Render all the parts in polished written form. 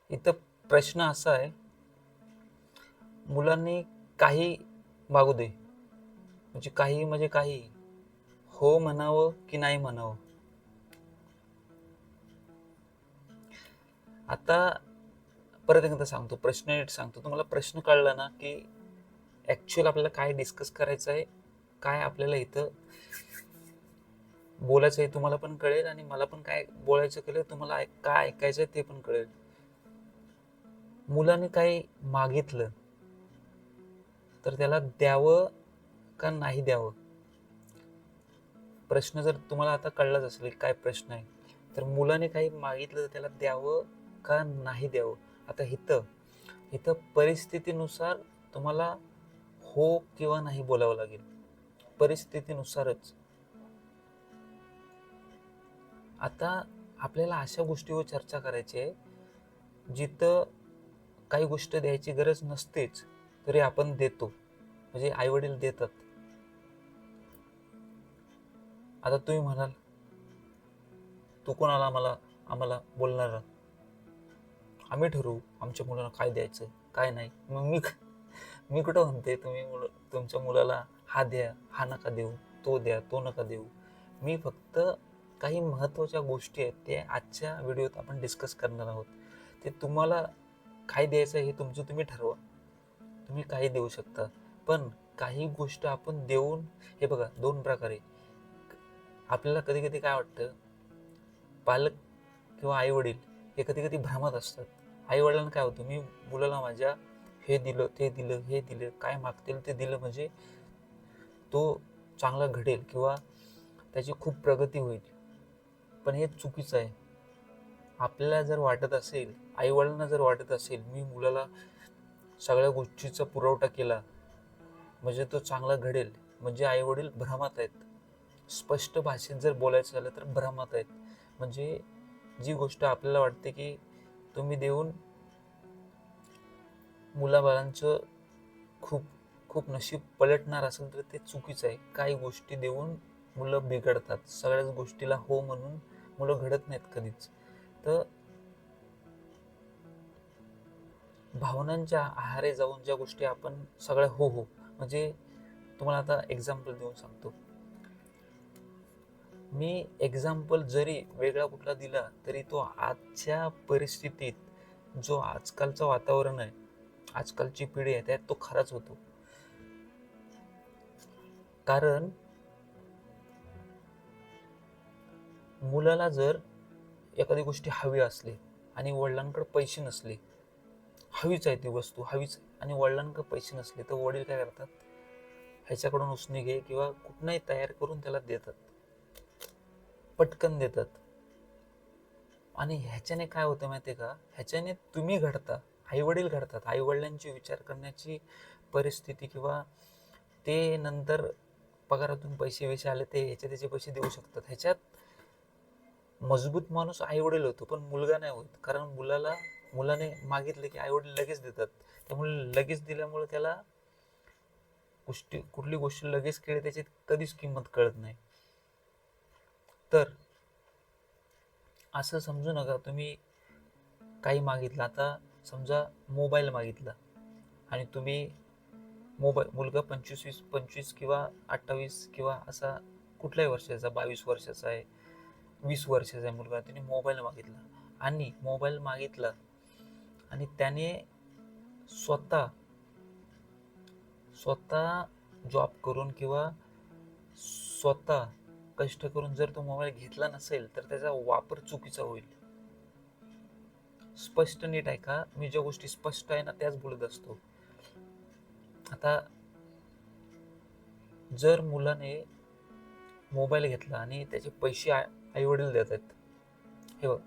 इथं प्रश्न असा आहे, मुलांनी काही मागू दे, म्हणजे काही म्हणजे काही, हो म्हणावं की नाही म्हणावं. आता परत एकदा सांगतो, प्रश्न नीट सांगतो. तुम्हाला प्रश्न कळला ना, की ॲक्च्युअल आपल्याला काय डिस्कस करायचं आहे, काय आपल्याला इथं बोलायचं आहे तुम्हाला पण कळेल, आणि मला पण काय बोलायचं कळेल, तुम्हाला काय ऐकायचं आहे ते पण कळेल. मुलाने काही मागितलं तर त्याला द्यावं का नाही द्यावं? प्रश्न जर तुम्हाला आता कळलाच असेल काय प्रश्न आहे, तर मुलाने काही मागितलं तर त्याला द्यावं का नाही द्यावं? आता इथं इथं परिस्थितीनुसार तुम्हाला हो किंवा नाही बोलावं लागेल, परिस्थितीनुसारच. आता आपल्याला अशा गोष्टीवर चर्चा करायची आहे जिथं काही गोष्ट द्यायची गरज नसतेच, तरी आपण देतो, म्हणजे आई वडील देतात. आता तुम्ही म्हणाल, तू कोणाला आम्हाला बोलणार? आम्ही ठरवू आमच्या मुलाला काय द्यायचं काय नाही. मग मी कुठं म्हणते तुमच्या मुलाला हा द्या, हा नका देऊ, तो द्या, तो नका देऊ. मी फक्त काही महत्त्वाच्या गोष्टी आहेत ते आजच्या व्हिडिओत आपण डिस्कस करणार आहोत. ते तुम्हाला काय द्यायचं हे तुमचं तुम्ही ठरवा. तुम्ही काही देऊ शकता, पण काही गोष्ट आपण देऊन, हे बघा दोन प्रकारे. आपल्याला कधी कधी काय वाटतं, पालक किंवा आई वडील हे कधी कधी भ्रमात असतात. आई वडिलांना काय होतं, मी मुलाला माझ्या हे दिलं ते दिलं हे दिलं, काय मागतील ते दिलं म्हणजे तो चांगला घडेल किंवा त्याची खूप प्रगती होईल. पण हे चुकीचं आहे. आपल्याला जर वाटत असेल, आई वडिलांना जर वाटत असेल, मी मुलाला सगळ्या गोष्टीचा पुरवठा केला म्हणजे तो चांगला घडेल, म्हणजे आई वडील भ्रमात आहेत. स्पष्ट भाषेत जर बोलायचं झालं तर भ्रमात आहेत. म्हणजे जी गोष्ट आपल्याला वाटते की तुम्ही देऊन मुलाबाळांचं खूप खूप नशीब पलटणार असेल तर ते चुकीचं आहे. काही गोष्टी देऊन मुलं बिघडतात. सगळ्याच गोष्टीला हो म्हणून मुलं घडत नाहीत कधीच. तर भावनांच्या आहारे जाऊन ज्या गोष्टी आपण सगळ्या हो हो, म्हणजे तुम्हाला आता एक्झाम्पल देऊन सांगतो. मी एक्झाम्पल जरी वेगळा कुठला दिला तरी तो आजच्या परिस्थितीत, जो आजकालचं वातावरण आहे, आजकालची पिढी आहे, त्यात तो खराच होतो. कारण मुलाला जर एखादी गोष्टी हवी असली आणि वडिलांकडे पैसे नसले, हवीच आहे ती वस्तू हवीच आहे, आणि वडिलांकडे पैसे नसले, तर वडील काय करतात, ह्याच्याकडून उसने घे किंवा कुठनंही तयार करून त्याला देतात, पटकन देतात. आणि ह्याच्याने काय होतं माहिती आहे का, ह्याच्याने तुम्ही घडता, आई वडील घडतात. आई वडिलांची विचार करण्याची परिस्थिती किंवा ते नंतर पगारातून पैसे वैसे आले ते ह्याचे त्याचे पैसे देऊ शकतात, ह्याच्यात मजबूत माणूस आई वडील होतो, पण मुलगा नाही होत. कारण मुलाने मागितले की आई वडील लगेच देतात. त्यामुळे लगेच दिल्यामुळे त्याला कुठली गोष्ट लगेच केली त्याची कधीच किंमत कळत नाही. तर असं समजू नका तुम्ही काही मागितलं. आता समजा मोबाईल मागितला आणि तुम्ही मुलगा 25 किंवा 28 किंवा असा कुठल्याही वर्षाचा, 22 वर्षाचा आहे, 20 वर्षाचा आहे मुलगा, त्याने मोबाईल मागितला. आणि मोबाईल मागितला आणि त्याने स्वतः स्वतः जॉब करून किंवा स्वतः कष्ट करून जर तो मोबाईल घेतला नसेल तर त्याचा वापर चुकीचा होईल. स्पष्ट नीट ऐका, मी ज्या गोष्टी स्पष्ट आहे ना त्याच बोलत असतो. आता जर मुलाने मोबाईल घेतला आणि त्याचे पैसे आई वडील देत आहेत, हे बघ,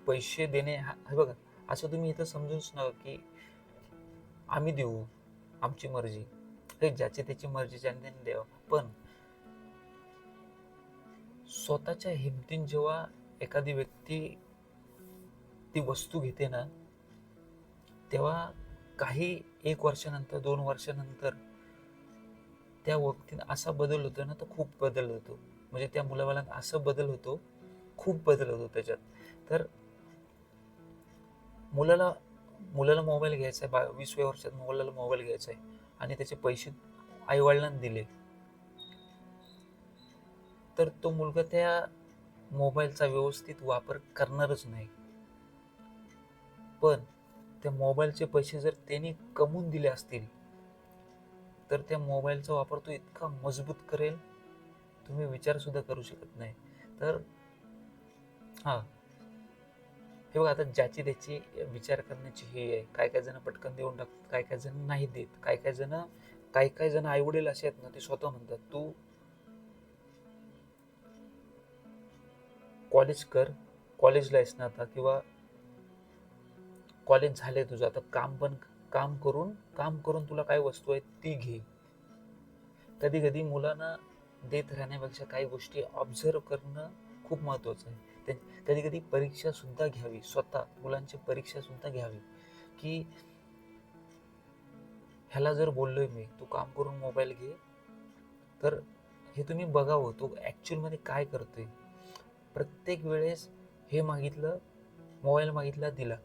पैसे देणे हे बघा, असं तुम्ही इथं समजूच नका की आम्ही देऊ, आमची मर्जी. हे ज्याची त्याची मर्जी ज्याने त्याने द्यावं. पण स्वतःच्या हिमतीन जेव्हा एखादी व्यक्ती ती वस्तू घेते ना, तेव्हा काही 1 वर्षानंतर 2 वर्षानंतर त्या व्यक्तीत असा बदल होतो ना, तो खूप बदल होतो. म्हणजे त्या मुलाबाळांत असं बदल होतो, खूप बदल होतो त्याच्यात. तर मुलाला मुलाला मोबाईल घ्यायचा आहे, 20व्या वर्षात मुलाला मोबाईल घ्यायचा आहे आणि त्याचे पैसे आईवडिलांनी दिले, तर तो मुलगा त्या मोबाईलचा व्यवस्थित वापर करणारच नाही. पण त्या मोबाईलचे पैसे जर त्यांनी कमवून दिले असतील, तर त्या मोबाईलचा वापर तो इतका मजबूत करेल, तुम्ही विचार सुद्धा करू शकत नाही. तर हा, हे बघा, आता ज्याची त्याची विचार करण्याची हे आहे. काय काय जण पटकन देऊन टाकतात, काय काय जण नाही देत, काय काय जण आई वडील असे आहेत ना, ते स्वतः म्हणतात तू कॉलेज कर, कॉलेजला आहेस ना आता, किंवा कॉलेज झाले तुझं आता, काम करून तुला काय वस्तू आहे ती घे. कधी कधी मुलांना देत राहण्यापेक्षा काही गोष्टी ऑब्झर्व करणं खूप महत्वाचं आहे. कधी कधी परीक्षा सुद्धा घ्यावी, स्वतः मुलांची परीक्षा सुद्धा घ्यावी, की ह्याला जर बोललोय मी तू काम करून मोबाईल घे, तर हे तुम्ही बघावं तो ऍक्च्युअल मध्ये काय करतोय. प्रत्येक वेळेस हे मागितलं, मोबाईल मागितला, दिला,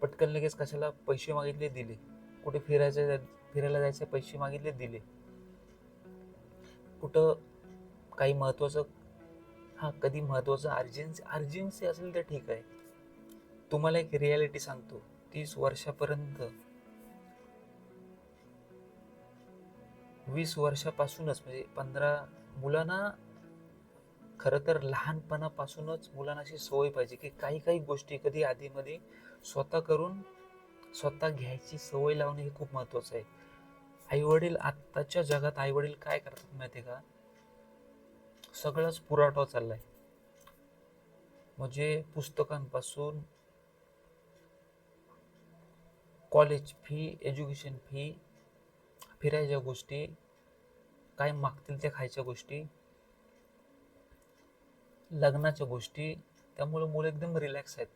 पटकन लगेच कशाला पैसे मागितले, दिले, कुठे फिरायला जायचे पैसे मागितले, दिले, कुठं काही महत्वाचं, हा कधी महत्वाचं अर्जन्सी असेल तर ठीक आहे. तुम्हाला एक रियालिटी सांगतो, 30 वर्षापर्यंत, 20 वर्षापासूनच, म्हणजे 15, खरं तर लहानपणापासूनच मुलांना अशी सवय पाहिजे की काही काही गोष्टी कधी आधीमध्ये स्वतः करून स्वतः घ्यायची सवय लावणे हे खूप महत्वाचं आहे. आईवडील आत्ताच्या जगात आईवडील काय करतात माहितीये का, सगळाच पुराठा चाललाय. म्हणजे पुस्तकांपासून कॉलेज फी, एज्युकेशन फी, फिरायच्या गोष्टी, काय मागतील त्या खायच्या गोष्टी, लग्नाच्या गोष्टी, त्यामुळे मुलं एकदम रिलॅक्स आहेत.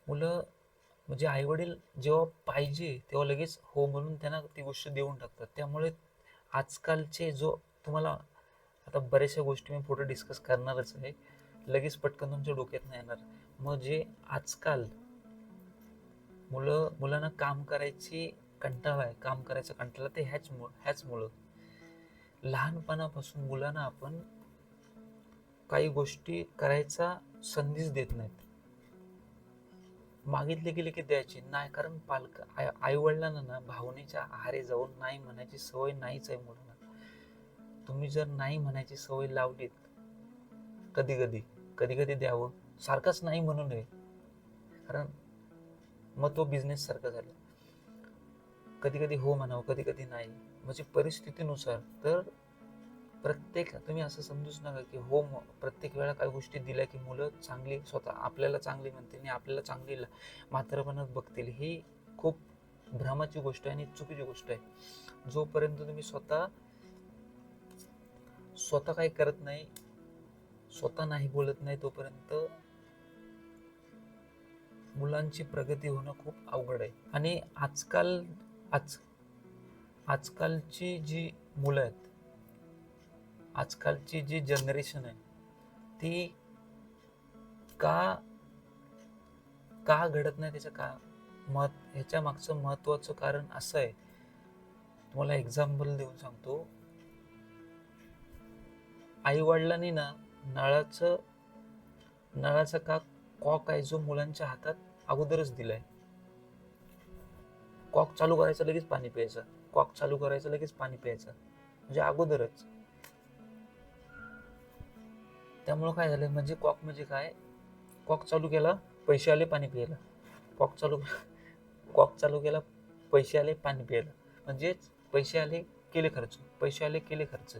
मुलं म्हणजे आईवडील जेव्हा पाहिजे तेव्हा लगेच हो म्हणून त्यांना ती गोष्ट देऊन टाकतात. त्यामुळे आजकालचे जो तुम्हाला, आता बऱ्याचशा गोष्टी मी पुढे डिस्कस करणारच आहे, लगेच पटकन तुमच्या डोक्यात नाही येणार. मग जे आजकाल मुलांना काम करायची कंटाळा आहे, काम करायचा कंटाळा, ते ह्याचमुळं लहानपणापासून मुलांना आपण काही गोष्टी करायचा संधीच देत नाहीत. मागितले गेले की द्यायची नाही, कारण आई वडिलांना ना भावनेच्या आहारी जाऊन नाही म्हणायची सवय नाहीच आहे मुलांना. तुम्ही जर नाही म्हणायची सवय लावलीत, कधी कधी द्यावं, सारखाच नाही म्हणू नये, कारण मग तो बिझनेस सारखा झाला. कधी कधी हो म्हणावं, कधी कधी नाही, म्हणजे परिस्थितीनुसार. तर तुम्ही असं समजूच नका की हो प्रत्येक वेळा काही गोष्टी दिल्या की मुलं चांगली, स्वतः आपल्याला चांगली म्हणतील आणि आपल्याला चांगली म्हातारपणात बघतील. ही खूप भ्रमाची गोष्ट आहे आणि चुकीची गोष्ट आहे. जोपर्यंत तुम्ही स्वतः काही करत नाही, स्वतः नाही बोलत नाही, तोपर्यंत मुलांची प्रगती होणं खूप अवघड आहे. आणि आजकालची जी मुलं आहेत, आजकालची जी जनरेशन आहे, ती का घडत नाही, ह्याच्या मागचं महत्वाचं कारण असं आहे. तुम्हाला एक्झाम्पल देऊन सांगतो. आई वडिलांनी ना नळाचा कॉक आहे जो मुलांच्या हातात अगोदरच दिलाय. कॉक चालू करायचं, लगेच पाणी प्यायचं, कॉक चालू करायचं, लगेच पाणी प्यायचं, म्हणजे अगोदरच. त्यामुळं काय झालं, म्हणजे कॉक म्हणजे काय, कॉक चालू केला, पैसे आले पाणी प्यायला, कॉक चालू केला, पैसे आले पाणी प्यायला, म्हणजेच पैसे आले केले खर्च, पैसे आले केले खर्च.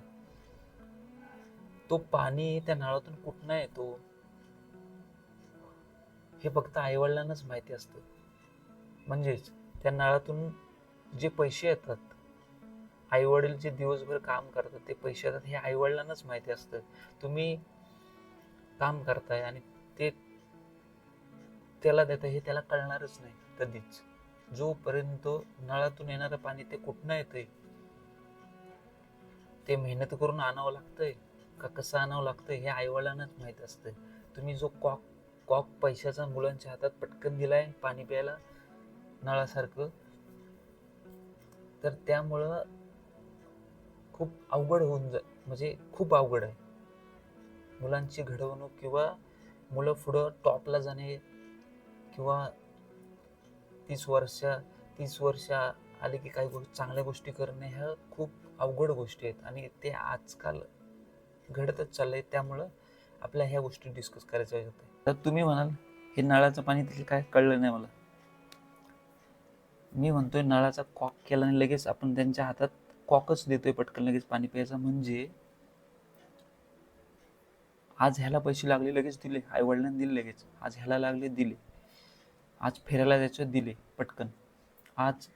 तो पाणी त्या नळातून कुठनं येतो हे फक्त आईवडिलांनाच माहिती असतं. म्हणजेच त्या नळातून जे पैसे येतात, आईवडील जे दिवसभर काम करतात ते पैसे येतात, हे आईवडिलांनाच माहिती असतं. तुम्ही काम करताय आणि ते त्याला देताय हे त्याला कळणारच नाही कधीच. जोपर्यंत नळातून येणारं पाणी ते कुठनं येतंय, ते मेहनत करून आणावं लागतंय, का कसं आणावं लागतं हे आईवडिलांनाच माहीत असतं. तुम्ही जो कॉक कॉक पैशाचा मुलांच्या हातात पटकन दिलाय पाणी प्यायला नळासारखं, तर त्यामुळं खूप अवघड होऊन म्हणजे खूप अवघड आहे मुलांची घडवणूक, किंवा मुलं पुढं टॉपला जाणे, किंवा 30 वर्ष 30 वर्ष आले की काही चांगल्या गोष्टी करणे, ह्या खूप अवघड गोष्टी आहेत आणि ते आजकाल घडतच चाललंय. त्यामुळं आपल्या ह्या गोष्टी डिस्कस करायच्या होत्या. तर तुम्ही म्हणाल हे नळाचं पाणी तिथे काय कळलं नाही मला. मी म्हणतोय नळाचा कॉक केला आणि लगेच आपण त्यांच्या हातात कॉकच देतोय पटकन लगेच पाणी प्यायचं. म्हणजे आज ह्याला पैसे लागले लगेच दिले, आई वडिलांनी दिले लगेच. आज ह्याला लागले दिले, आज फिरायला जायचं दिले पटकन, आज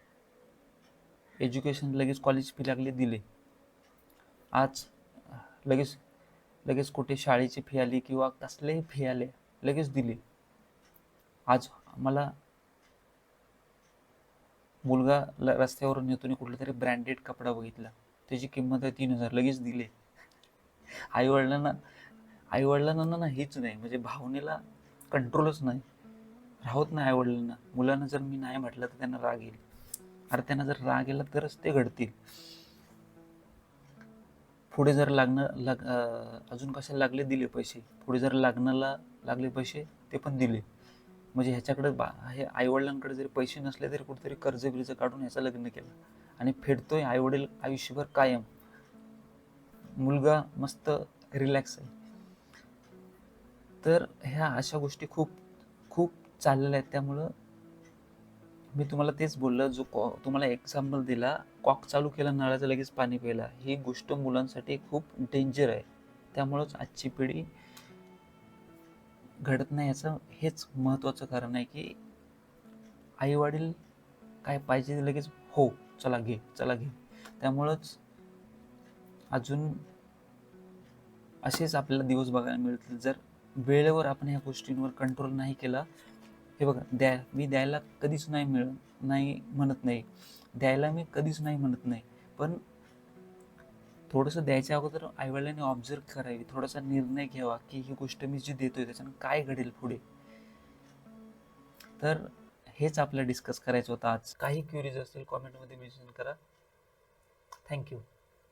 एज्युकेशन लगेच कॉलेज फी लागली दिले, आज लगेच लगेच कुठे शाळेची फी आली किंवा कसलेही फी आले लगेच दिले. आज मला मुलगा रस्त्यावरून येतो कुठला तरी ब्रँडेड कपडा बघितला, त्याची किंमत आहे 3,000, लगेच दिले. आईवडिलांना आईवडिलांना ना हेच नाही, म्हणजे भावनेला कंट्रोलच नाही, राहत नाही आईवडिलांना. मुलांना जर मी नाही म्हटलं तर त्यांना राग येईल. अरे त्यांना जर राग येईल तरच ते घडतील. पुढे जर अजून कशाला लागले दिले पैसे, पुढे जर लग्नाला लागले पैसे ते पण दिले. म्हणजे ह्याच्याकडे हे आईवडिलांकडे जरी पैसे नसले तरी कुठेतरी कर्ज बिर्ज काढून ह्याचं लग्न केलं आणि फेडतोय आईवडील आयुष्यभर कायम. मुलगा मस्त रिलॅक्स आहे. तर ह्या अशा गोष्टी खूप खूप चाललेल्या आहेत. त्यामुळं मी तुम्हाला तेच बोललं, जो तुम्हाला एक्झाम्पल दिला, कॉक चालू केला नळाचं लगेच पाणी प्यायला, ही गोष्ट मुलांसाठी खूप डेंजर आहे. त्यामुळंच आजची पिढी घडत नाही, याचं हेच महत्त्वाचं कारण आहे की आईवडील काय पाहिजे लगेच हो चला घे चला घे. त्यामुळंच अजून असेच आपल्याला दिवस बघायला मिळतील जर वेळेवर आपण ह्या गोष्टींवर कंट्रोल नाही केला. हे बघा, मी द्यायला कधीच नाही म्हणत नाही, द्यायला मी कधीच नाही म्हणत नाही, पण थोडंसं द्यायच्या अगोदर आईवडिलांनी ऑब्झर्व करावी, थोडासा निर्णय घ्यावा की ही गोष्ट मी जी देतोय त्याच्यानं काय घडेल पुढे. तर हेच आपल्याला डिस्कस करायचं होतं आज. काही क्युरीज असतील कॉमेंटमध्ये मेन्शन करा. थँक्यू.